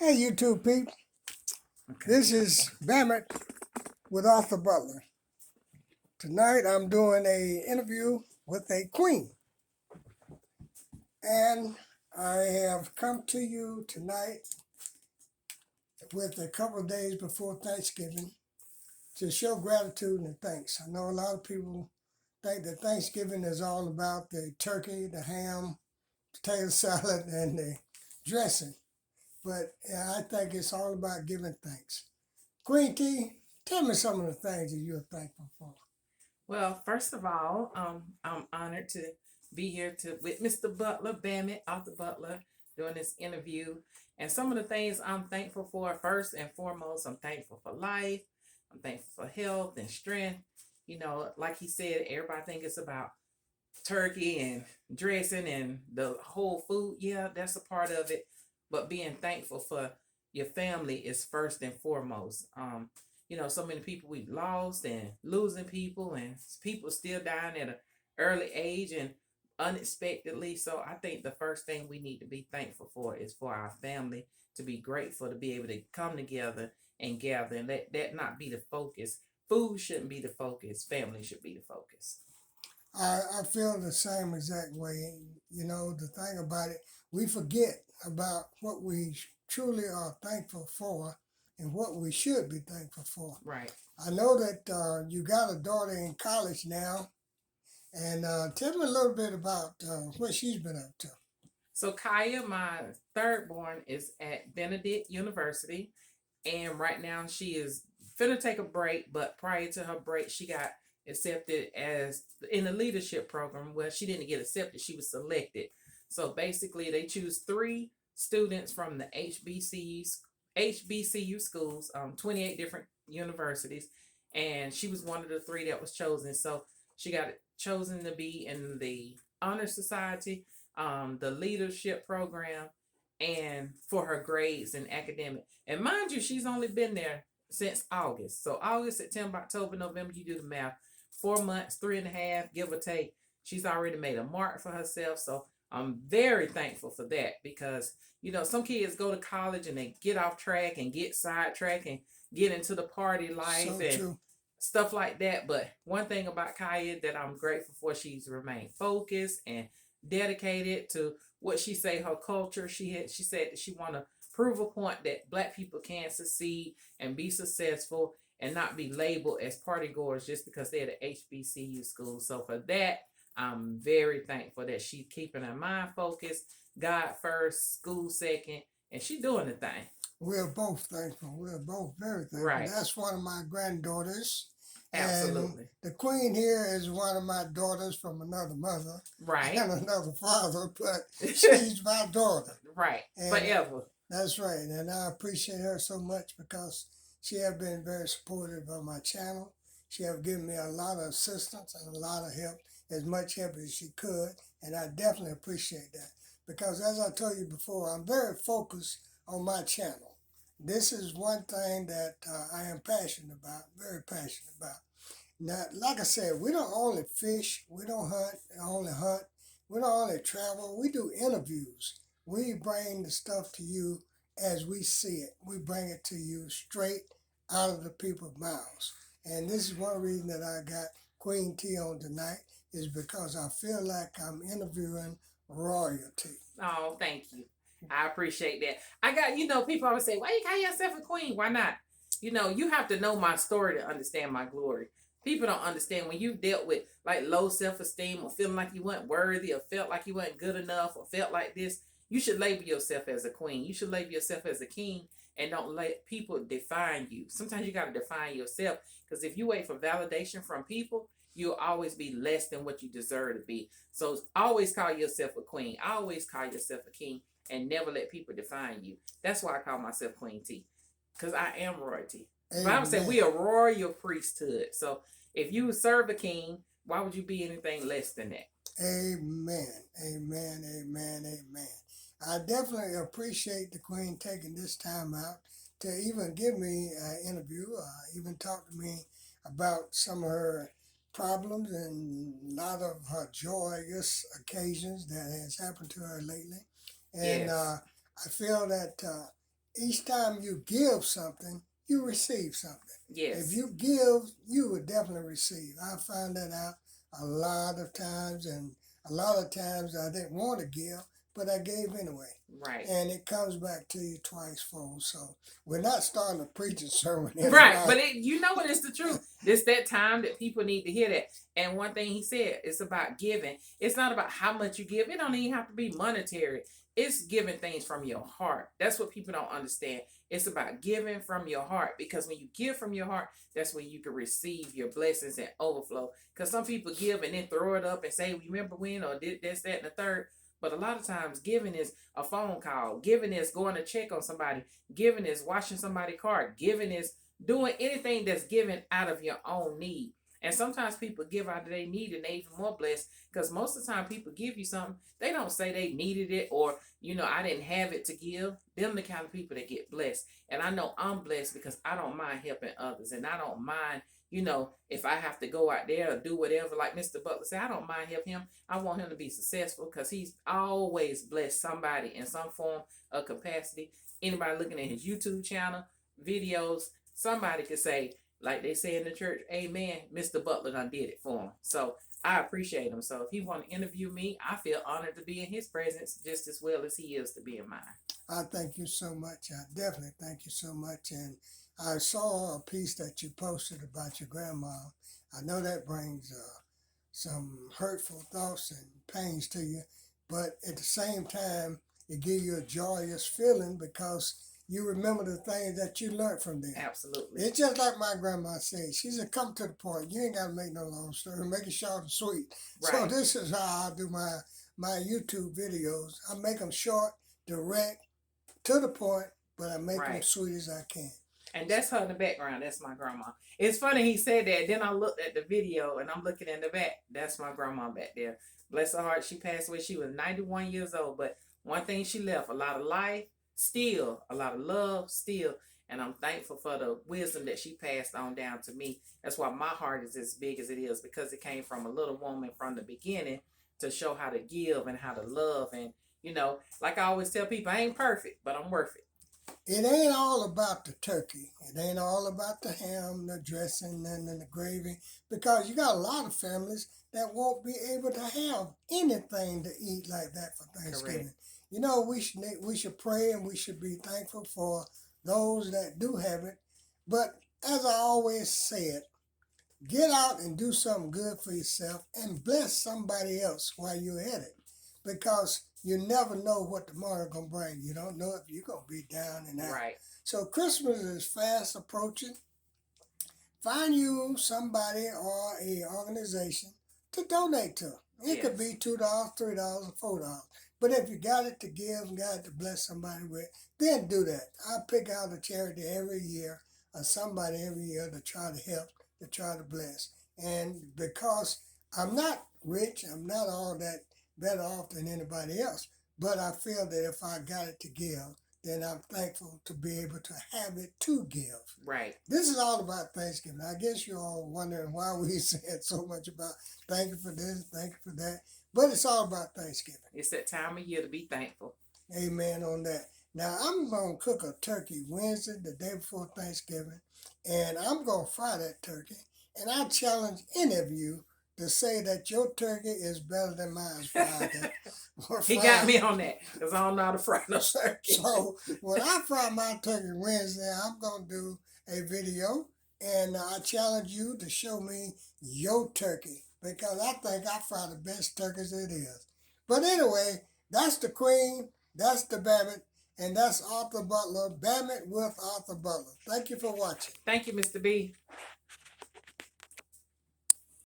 Hey, YouTube people. Okay. This is Bammett with Arthur Butler. Tonight I'm doing a interview with a queen. And I have come to you tonight with a couple of days before Thanksgiving to show gratitude and thanks. I know a lot of people think that Thanksgiving is all about the turkey, the ham, potato salad, and the dressing. But yeah, I think it's all about giving thanks. Queen T, tell me some of the things that you're thankful for. Well, first of all, I'm honored to be here to with Mr. Butler, Bammett, Arthur Butler, doing this interview. And some of the things I'm thankful for, first and foremost, I'm thankful for life. I'm thankful for health and strength. Like he said, everybody think it's about turkey and dressing and the whole food. Yeah, that's a part of it. But being thankful for your family is first and foremost. So many people we've lost and losing people, and people still dying at an early age and unexpectedly. So I think the first thing we need to be thankful for is for our family, to be grateful to be able to come together and gather, and let that not be the focus. Food shouldn't be the focus. Family should be the focus. I feel the same exact way. You know, the thing about it, we forget about what we truly are thankful for and what we should be thankful for. Right. I know that you got a daughter in college now, and tell me a little bit about what she's been up to. So Kaya, my third born, is at Benedict University, and right now she is finna take a break. But prior to her break, she got accepted as in the leadership program. Well, she didn't get accepted; she was selected. So basically, they choose three students from the HBCU schools, 28 different universities, and she was one of the three that was chosen. So she got chosen to be in the honor society, the leadership program, and for her grades and academic. And mind you, she's only been there since August. So August, September, October, November, you do the math. 4 months, three and a half, give or take. She's already made a mark for herself. So I'm very thankful for that, because some kids go to college and they get off track and get sidetracked and get into the party life So and true. stuff like that. But one thing about Kaya that I'm grateful for, she's remained focused and dedicated to what she say her culture. She said that she want to prove a point that Black people can succeed and be successful and not be labeled as party goers just because they're the HBCU school. So for that, I'm very thankful that she's keeping her mind focused, God first, school second, and she doing the thing. We're both thankful. We're both very thankful. Right. That's one of my granddaughters. And Absolutely. the queen here is one of my daughters from another mother Right. and another father, but she's my daughter. Right. And Forever. that's right. And I appreciate her so much because she has been very supportive of my channel. She has given me a lot of assistance and a lot of help, as much help as she could. And I definitely appreciate that. Because as I told you before, I'm very focused on my channel. This is one thing that I am passionate about, very passionate about. Now, like I said, we don't only fish, we don't only hunt, we don't only travel, we do interviews. We bring the stuff to you as we see it. We bring it to you straight out of the people's mouths. And this is one reason that I got Queen T on tonight, is because I feel like I'm interviewing royalty. Oh, thank you. I appreciate that. People always say, why you call yourself a queen? Why not? You have to know my story to understand my glory. People don't understand when you dealt with like low self-esteem or feeling like you weren't worthy or felt like you weren't good enough or felt like this. You should label yourself as a queen. You should label yourself as a king, and don't let people define you. Sometimes you got to define yourself, because if you wait for validation from people, you'll always be less than what you deserve to be. So always call yourself a queen. Always call yourself a king, and never let people define you. That's why I call myself Queen T, because I am royalty. The Bible said we are royal priesthood. So if you serve a king, why would you be anything less than that? Amen. Amen. Amen. Amen. I definitely appreciate the Queen taking this time out to even give me an interview, even talk to me about some of her problems and a lot of her joyous occasions that has happened to her lately. And Yes. I feel that each time you give something, you receive something. Yes. If you give, you will definitely receive. I found that out a lot of times, and a lot of times I didn't want to give, but I gave anyway. Right. And it comes back to you twice fold. So we're not starting a preaching sermon. Right, but you know what is the truth. It's that time that people need to hear that. And one thing he said, it's about giving. It's not about how much you give. It don't even have to be monetary. It's giving things from your heart. That's what people don't understand. It's about giving from your heart, because when you give from your heart, that's when you can receive your blessings and overflow. Because some people give and then throw it up and say, remember when, or did this, that, and the third. But a lot of times giving is a phone call. Giving is going to check on somebody. Giving is washing somebody's car. Giving is doing anything that's given out of your own need. And sometimes people give out of their need and they even more blessed, because most of the time people give you something, they don't say they needed it, or, I didn't have it to give. Them the kind of people that get blessed. And I know I'm blessed because I don't mind helping others, and I don't mind, if I have to go out there or do whatever, like Mr. Butler said, I don't mind helping him. I want him to be successful because he's always blessed somebody in some form of capacity. Anybody looking at his YouTube channel, videos, somebody could say, like they say in the church, amen, Mr. Butler done did it for him. So I appreciate him. So if he want to interview me, I feel honored to be in his presence just as well as he is to be in mine. I thank you so much. I definitely thank you so much. And I saw a piece that you posted about your grandma. I know that brings some hurtful thoughts and pains to you, but at the same time, it gives you a joyous feeling because you remember the things that you learned from them. Absolutely. It's just like my grandma said. She said, come to the point. You ain't got to make no long story. Make it short and sweet. Right. So this is how I do my YouTube videos. I make them short, direct, to the point, but I make them sweet as I can. And that's her in the background. That's my grandma. It's funny he said that. Then I looked at the video and I'm looking in the back. That's my grandma back there. Bless her heart. She passed away. She was 91 years old. But one thing she left, a lot of life, still, a lot of love, still. And I'm thankful for the wisdom that she passed on down to me. That's why my heart is as big as it is, because it came from a little woman from the beginning to show how to give and how to love. And, like I always tell people, I ain't perfect, but I'm worth it. It ain't all about the turkey. It ain't all about the ham, the dressing, and the gravy, because you got a lot of families that won't be able to have anything to eat like that for Thanksgiving. Correct. We should pray and we should be thankful for those that do have it. But as I always said, get out and do something good for yourself and bless somebody else while you're at it, because you never know what tomorrow going to bring. You don't know if you're going to be down and out. Right. So Christmas is fast approaching. Find you somebody or a organization to donate to. It could be $2, $3, or $4. But if you got it to give, got it to bless somebody with, then do that. I pick out a charity every year or somebody every year to try to help, to try to bless. And because I'm not rich, I'm not all that better off than anybody else, but I feel that if I got it to give, then I'm thankful to be able to have it to give. Right. This is all about Thanksgiving. I guess you're all wondering why we said so much about thank you for this, thank you for that, but it's all about Thanksgiving. It's that time of year to be thankful. Amen on that. Now, I'm going to cook a turkey Wednesday, the day before Thanksgiving, and I'm going to fry that turkey, and I challenge any of you to say that your turkey is better than mine fried. He got me on that, because I don't know how to fry no turkey. So when I fry my turkey Wednesday, I'm going to do a video, and I challenge you to show me your turkey, because I think I fry the best turkeys it is. But anyway, that's the Queen, that's the Babbitt, and that's Arthur Butler, Babbitt with Arthur Butler. Thank you for watching. Thank you, Mr. B.